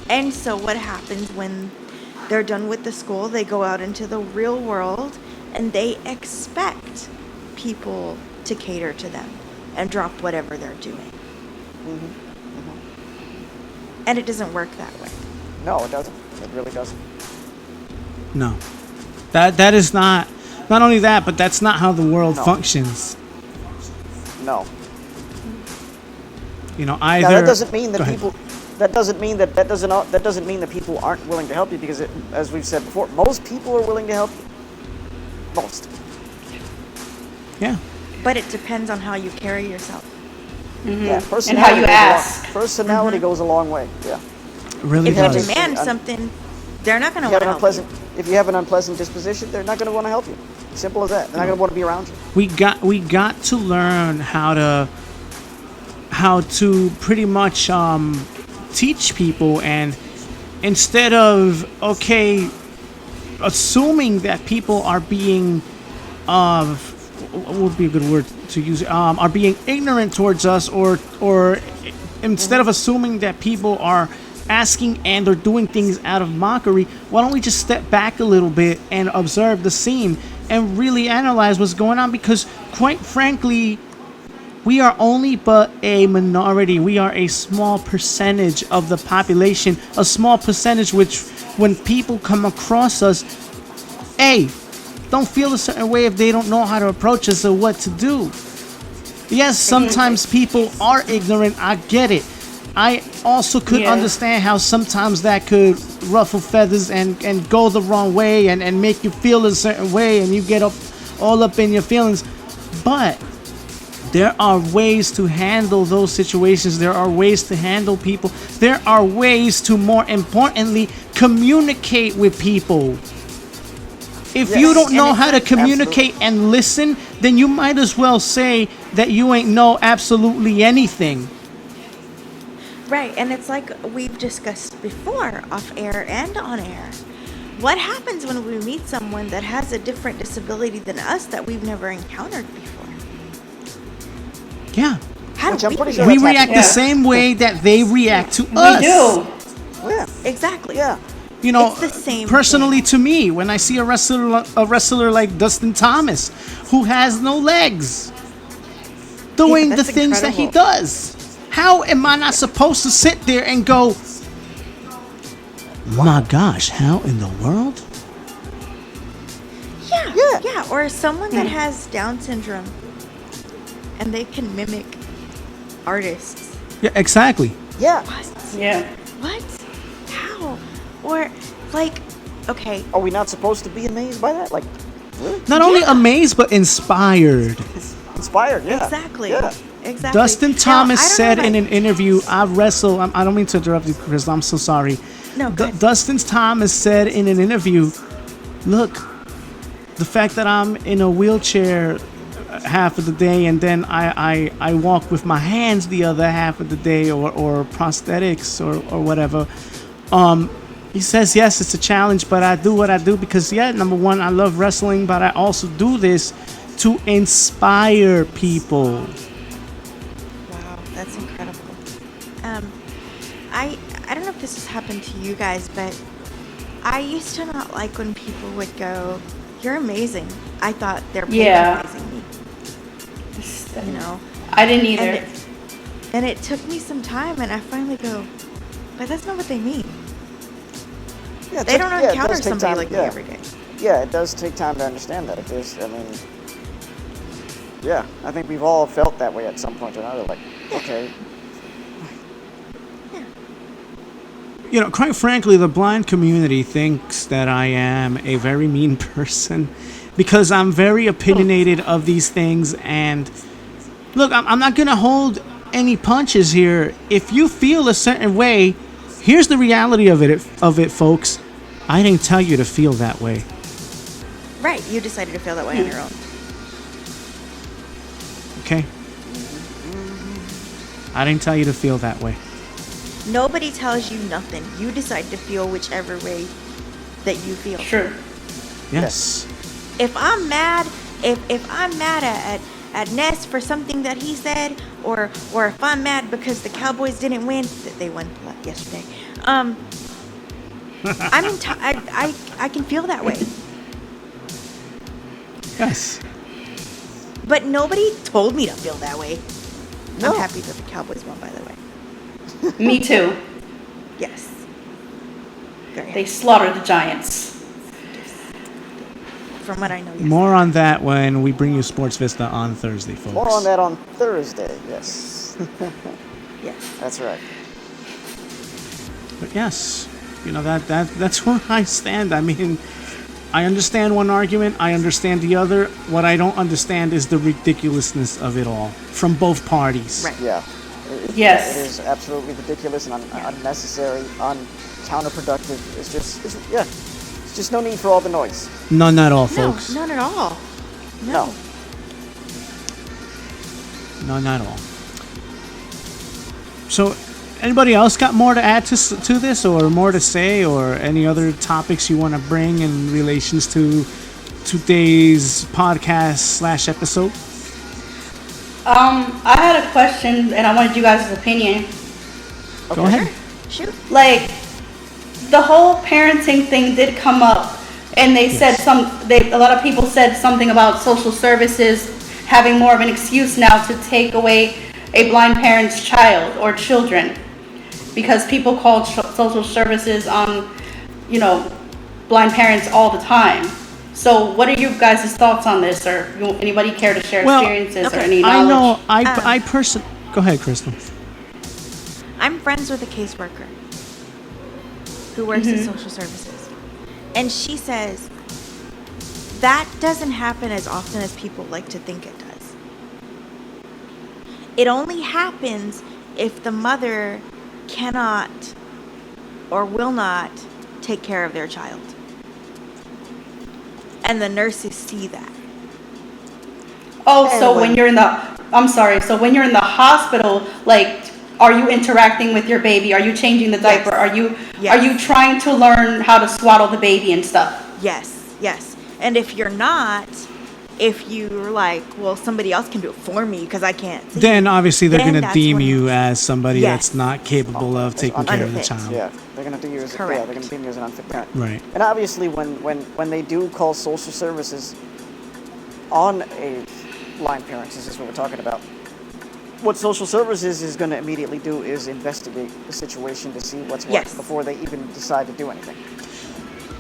And so what happens when they're done with the school, they go out into the real world and they expect people to cater to them and drop whatever they're doing. And it doesn't work that way. No, it doesn't. It really doesn't. No. That is not only that, but that's not how the world functions. No. You know, either. Now, that doesn't mean that Go ahead. people. That doesn't mean that people aren't willing to help you, because as we've said before, most people are willing to help you. Most. Yeah. But it depends on how you carry yourself. Yeah. And how you ask. Personality goes a long way. Yeah. It really If you does. demand something, they're not going to If you want have to an help you. if you have an unpleasant disposition, they're not going to want to help you. Simple as that. They're not going to want to be around you. We got to learn how to pretty much teach people, and instead of assuming that people are being what would be a good word to use, are being ignorant towards us, or instead of assuming that people are asking and or doing things out of mockery, why don't we just step back a little bit and observe the scene and really analyze what's going on? Because quite frankly, we are only but a minority. We are a small percentage of the population, a small percentage which, when people come across us, don't feel a certain way if they don't know how to approach us or what to do. Yes, sometimes people are ignorant. I get it. I also could understand how sometimes that could ruffle feathers and go the wrong way and make you feel a certain way, and you get all up in your feelings. But there are ways to handle those situations. There are ways to handle people. There are ways to, more importantly, communicate with people. If you don't know how to communicate and listen, then you might as well say that you ain't know absolutely anything. Right, and it's like we've discussed before, off air and on air. What happens when we meet someone that has a different disability than us that we've never encountered before? Yeah. How Which do I'm we pretty sure react? We react the same way that they react to us. We do. Yeah. Exactly. Yeah. You know, It's the same personally thing. to me, when I see a wrestler like Dustin Thomas, who has no legs, doing the that's things that he incredible. does, how am I not supposed to sit there and go, my gosh, how in the world? Yeah. Or someone that has Down syndrome and they can mimic artists. Yeah, exactly. Yeah. What? Yeah. What? How? Or like, okay, Are we not supposed to be amazed by that? Like, really? Not only amazed, but inspired. Inspired, yeah. exactly. Yeah. Exactly. Dustin Now, Thomas I don't said know in about- an interview, I don't mean to interrupt you, Chris, I'm so sorry. No, go ahead. Dustin Thomas said in an interview, look, the fact that I'm in a wheelchair half of the day and then I walk with my hands the other half of the day, or prosthetics or whatever, he says, yes, it's a challenge, but I do what I do because, number one, I love wrestling, but I also do this to inspire people. Wow, that's incredible. I don't know if this has happened to you guys, but I used to not like when people would go, "You're amazing." I thought they were patronizing me. You know, I didn't either. And it took me some time, and I finally go, but that's not what they mean. Yeah, They don't encounter does take somebody time, like me every day. Yeah, it does take time to understand that. Yeah, I think we've all felt that way at some point or another. Like, okay, You know, quite frankly, the blind community thinks that I am a very mean person because I'm very opinionated of these things. And look, I'm not going to hold any punches here. If you feel a certain way, here's the reality of it, folks. I didn't tell you to feel that way. Right, you decided to feel that way on your own. Okay? I didn't tell you to feel that way. Nobody tells you nothing. You decide to feel whichever way that you feel. Sure. Yes. If I'm mad, if I'm mad at Ness for something that he said, or if I'm mad because the Cowboys didn't win, that they won yesterday. I can feel that way. Yes. But nobody told me to feel that way. No. I'm happy that the Cowboys won, by the way. Me too. Yes. Very They happy. slaughtered the Giants. From what I know, yes. More on that when we bring you Sports Vista on Thursday, folks. more on that on Thursday. Yes, Yes. that's right. But yes, you know, that's where I stand. I mean, I understand one argument, I understand the other. What I don't understand is the ridiculousness of it all from both parties. Right. Yeah. Yes. It is absolutely ridiculous and unnecessary, counterproductive. It's just no need for all the noise. None at all, No, folks. none at all. No. None at all. So, anybody else got more to add to this, or more to say, or any other topics you want to bring in relations to today's podcast / episode? I had a question and I wanted you guys' opinion. Go ahead. Shoot. Like, the whole parenting thing did come up, and they said a lot of people said something about social services having more of an excuse now to take away a blind parent's child or children, because people call social services on, blind parents all the time. So what are you guys' thoughts on this, or anybody care to share experiences or any I knowledge? know. I personally. Go ahead, Crystal. I'm friends with a caseworker who works in social services. And she says that doesn't happen as often as people like to think it does. It only happens if the mother cannot or will not take care of their child. And the nurses see that. Oh, so when you're in the hospital, like, are you interacting with your baby? Are you changing the diaper? Yes. Are you trying to learn how to swaddle the baby and stuff? Yes. And if you're not, if you're like, well, somebody else can do it for me because I can't see. Then obviously they're Then going to that's deem when- you as somebody Yes. that's not capable of taking care of the unfit. child. Yeah, they're gonna do you as Correct. they're gonna deem you as an unfit parent. Right. And obviously, when they do call social services on a blind parent, this is what we're talking about. What social services is going to immediately do is investigate the situation to see what's what Yes. before they even decide to do anything.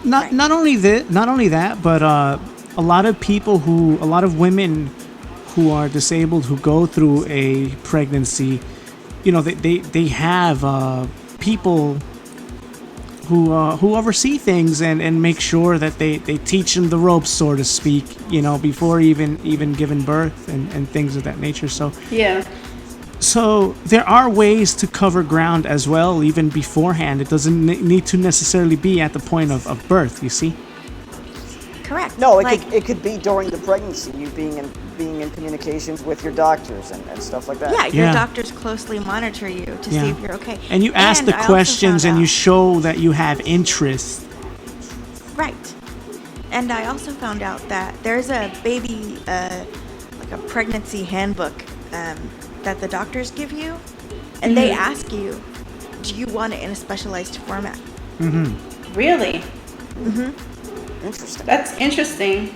Not only that, but a lot of women who are disabled who go through a pregnancy, they have people who oversee things and make sure that they teach them the ropes, so to speak, before even giving birth and things of that nature. So Yeah. So there are ways to cover ground as well, even beforehand. It doesn't need to necessarily be at the point of birth, you see? Correct. No, like, it could be during the pregnancy, you being in communications with your doctors and stuff like that. yeah, your Yeah. doctors closely monitor you to Yeah. see if you're okay. And you ask the I also questions found and you out- show that you have interest. Right. And I also found out that there's a baby, like a pregnancy handbook that the doctors give you. And they ask you, do you want it in a specialized format? Really? Interesting. That's interesting.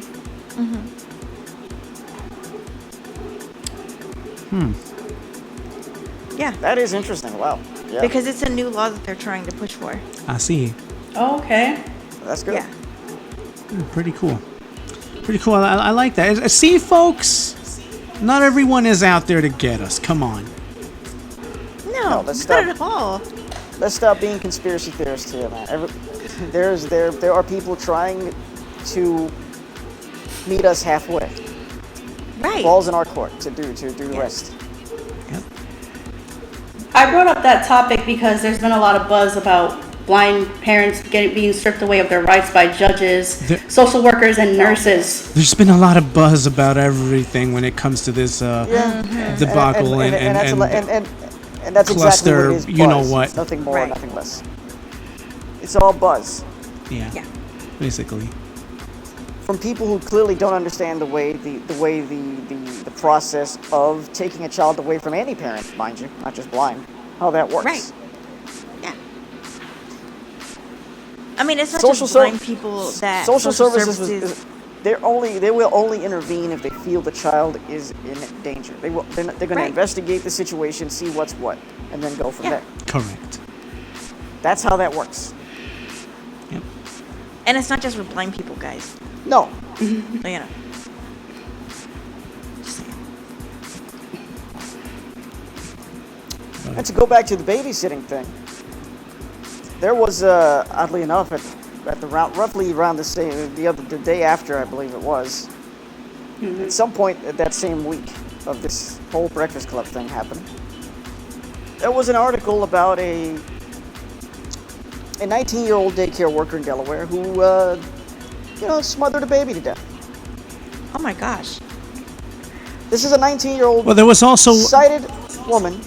Yeah, That is interesting. Wow. Yeah. because it's a new law that they're trying to push for. I see. Oh, okay. That's good. Yeah. Pretty cool. Pretty cool. I like that. See, folks, not everyone is out there to get us. Come on. No, No, not let's stop. at all. Let's stop being conspiracy theorists here, man. There are people trying to meet us halfway. Right. Balls in our court to do the rest. Yep. I brought up that topic because there's been a lot of buzz about blind parents being stripped away of their rights by judges, social workers, and nurses. There's been a lot of buzz about everything when it comes to this debacle And that's cluster, exactly what it is. Buzz. you know what. It's nothing more, Right. nothing less. It's all buzz yeah, Yeah. basically. from people who clearly don't understand the way the process of taking a child away from any parent, mind you, not just blind, how that works. Right. Yeah. I mean, it's not Social just blind ser- people that Social services they will only intervene if they feel the child is in danger. They're going to Right. investigate the situation, see what's what, and then go from there. Correct. That's how that works. Yep. and it's not just for blind people, guys. No. You know. Just saying. And to go back to the babysitting thing, there was oddly enough roughly around the day after, I believe it was, at some point at that same week of this whole Breakfast Club thing happening, there was an article about a 19-year-old daycare worker in Delaware who smothered a baby to death. Oh my gosh. This is a 19-year-old Well, there was also sighted woman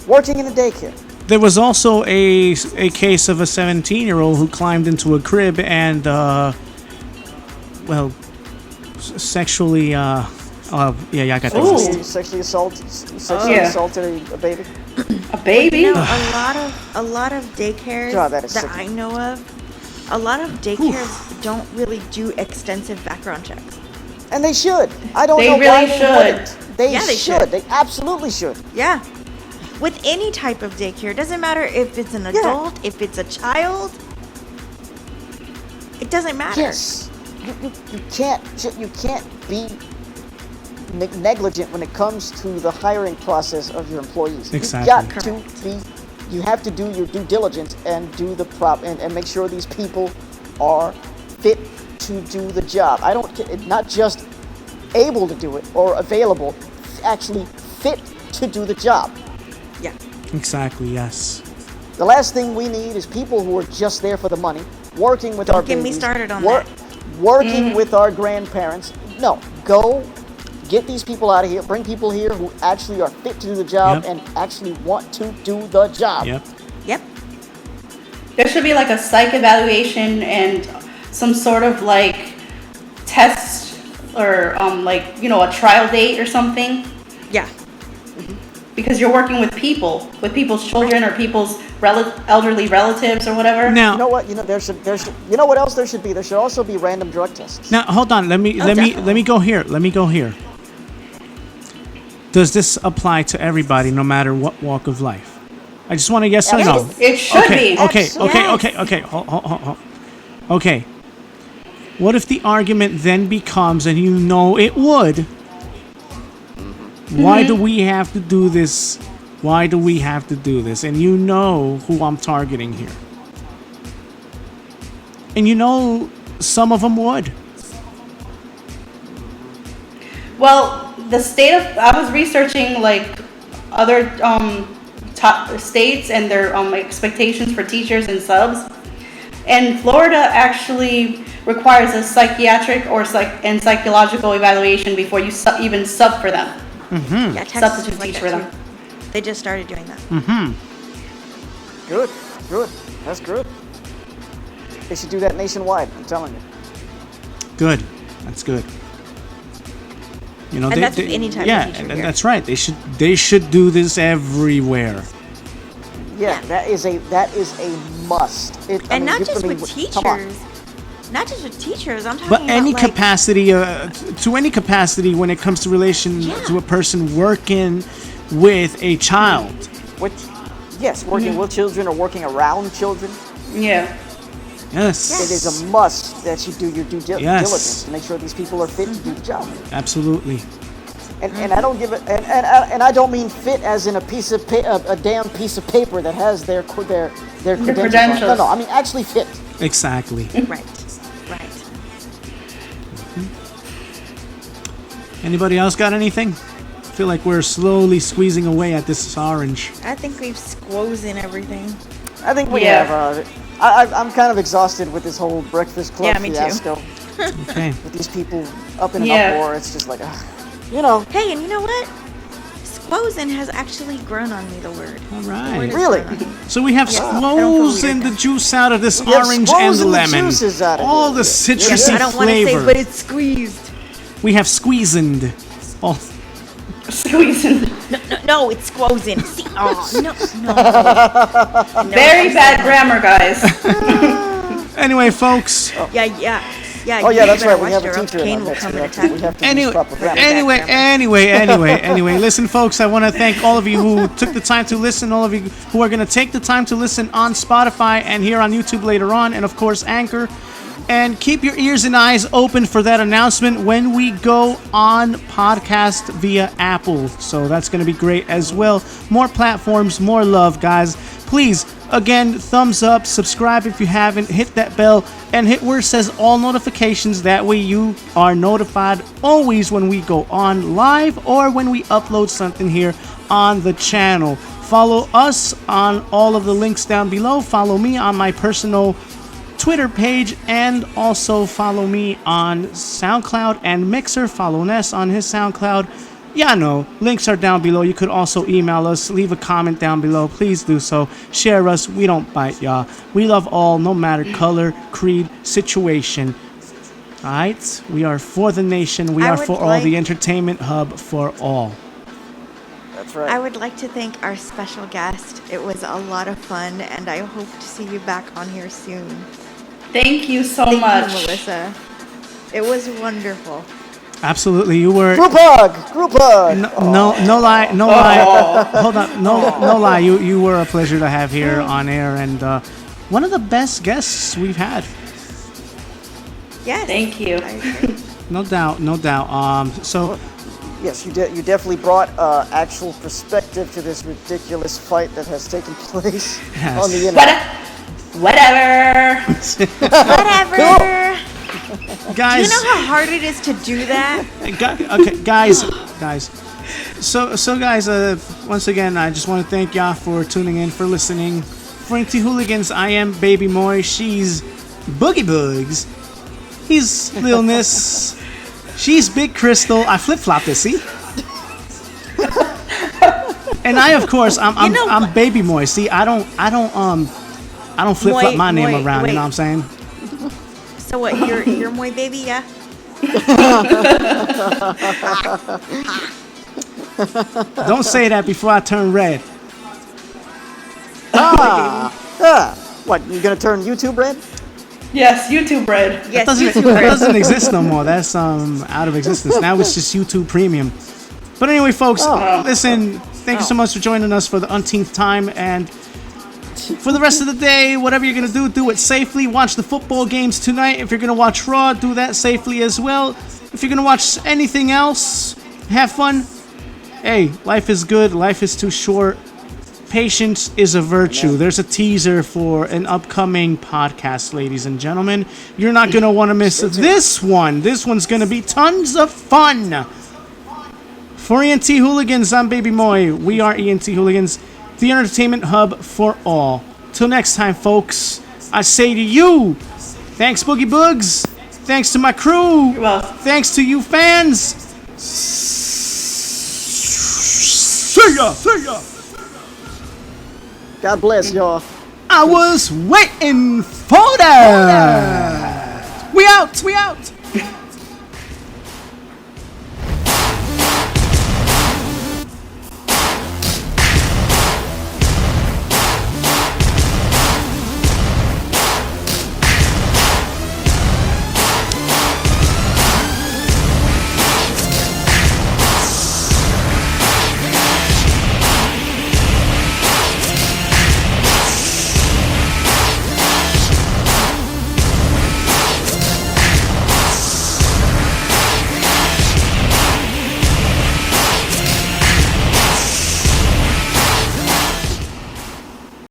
working in a daycare. There was also a case of a 17-year-old who climbed into a crib and, sexually, I got the Ooh. list. Sexually assaulted a baby. A baby? You know, a lot of daycares God, that is that sickening. I know of, a lot of daycares don't really do extensive background checks. And they should. I don't They know really why they should. wouldn't. They Yeah, they should. should. They absolutely should. Yeah. With any type of daycare, doesn't matter if it's an adult, if it's a child. It doesn't matter. Yes. You can't be negligent when it comes to the hiring process of your employees. Exactly. You have to do your due diligence and do the and make sure these people are fit to do the job. I don't care, not just able to do it or available, actually fit to do the job. Yeah. Exactly, yes. The last thing we need is people who are just there for the money, working with our Don't get me babies, started on that. working with our grandparents. No, go get these people out of here. Bring people here who actually are fit to do the job Yep. and actually want to do the job. Yep. Yep. There should be like a psych evaluation and some sort of like test or a trial date or something, Yeah. because you're working with people's children or people's elderly relatives or whatever. You Now, know what? There should. You know what else there should be? There should also be random drug tests. now hold on. Let me go here. Let me go here. Does this apply to everybody, no matter what walk of life? I just want a yes or no. It should Okay, be. okay, Yes. okay. Hold. Okay. What if the argument then becomes, and you know it would, why do we have to do this? Why do we have to do this? And you know who I'm targeting here. And you know some of them would. Well, I was researching like other top states and their expectations for teachers and subs, and Florida actually requires a psychiatric or psychological evaluation before you even sub for them. Yeah, Texas Substitute is like teach that for them. too. They just started doing that. Good. That's good. They should do that nationwide. I'm telling you. Good. That's good. You know, And that's with any type of teacher and here. that's right. They should do this everywhere. Yeah, that is a must. And not just with come on. teachers. Not just with teachers. I'm talking But about any like, capacity, to any capacity when it comes to relation to a person working with a child. Working with children or working around children. Yeah. Yes. It is a must that you do your due diligence to make sure these people are fit to do the job. Absolutely. And I don't give it, and I don't mean fit as in a damn piece of paper that has their credentials. No, I mean actually fit. Exactly. Right. Anybody else got anything? I feel like we're slowly squeezing away at this orange. I think we've squozen everything. I think we have. I'm kind of exhausted with this whole Breakfast Club fiasco. Okay. With these people up in an uproar, it's just like, you know. Hey, and you know what? Squozen has actually grown on me, the word. All right. Really? So we have squozen the juice out of this orange and the lemon. All the citrusy I don't want to say, flavor. but it's squeezed. We have squeezened. Oh. Squeezing. No, it's squozen. See, no. Very bad grammar, guys. Anyway, folks. Yeah. Oh yeah, that's right. We have a Else teacher in Kane our will midst. come We and have to attack. use proper grammar. Anyway. Listen, folks, I want to thank all of you who took the time to listen, all of you who are going to take the time to listen on Spotify and here on YouTube later on, and of course, Anchor. And keep your ears and eyes open for that announcement when we go on podcast via Apple. So that's going to be great as well. More platforms, more love, guys. Please, again, thumbs up, subscribe if you haven't, hit that bell, and hit where it says all notifications. That way you are notified always when we go on live or when we upload something here on the channel. Follow us on all of the links down below. Follow me on my personal Twitter page, and also follow me on SoundCloud and Mixer. Follow Ness on his SoundCloud. Yeah, no, links are down below. You could also email us, leave a comment down below. Please do so. Share us. We don't bite, y'all. We love all, no matter color, creed, situation. All right? We are for the nation. We are for all, the entertainment hub for all. That's right. I would like to thank our special guest. It was a lot of fun, and I hope to see you back on here soon. Thank you so Thank much. you, Melissa. It was wonderful. Absolutely, you were. Group hug. No lie. Hold on, no lie. You were a pleasure to have here on air, and one of the best guests we've had. Yes. Thank you. No doubt. So. Yes, you definitely brought actual perspective to this ridiculous fight that has taken place on the internet. Whatever. Whatever. Guys, do you know how hard it is to do that? Okay, guys. So guys, once again, I just want to thank y'all for tuning in, for listening. For ENTHooligins, I am Baby Moy. She's Boogie Bugs. He's Lil Ness. She's Big Crystal. I flip-flopped this, see? And I, of course, I'm Baby Moy. See, I don't flip-flop my name around. Wait. You know what I'm saying? So what? You're Moy Baby, yeah? Don't say that before I turn red. What? You gonna turn YouTube red? Yes, YouTube red. Yes, That doesn't exist no more. That's out of existence. Now it's just YouTube Premium. But anyway, folks, listen. Thank you so much for joining us for the umpteenth time, and for the rest of the day, whatever you're gonna do it safely. Watch the football games tonight. If you're gonna watch Raw, do that safely as well. If you're gonna watch anything else, have fun. Hey, life is good. Life is too short. Patience is a virtue. There's a teaser for an upcoming podcast, ladies and gentlemen. You're not going to want to miss this one. This one's going to be tons of fun. For ENTHooligins, I'm Baby Moy. We are ENTHooligins, the entertainment hub for all. Till next time, folks, I say to you, thanks, Boogie Bugs. Thanks to my crew. You're welcome. Thanks to you fans. See ya. God bless y'all. I was waiting for that. We out.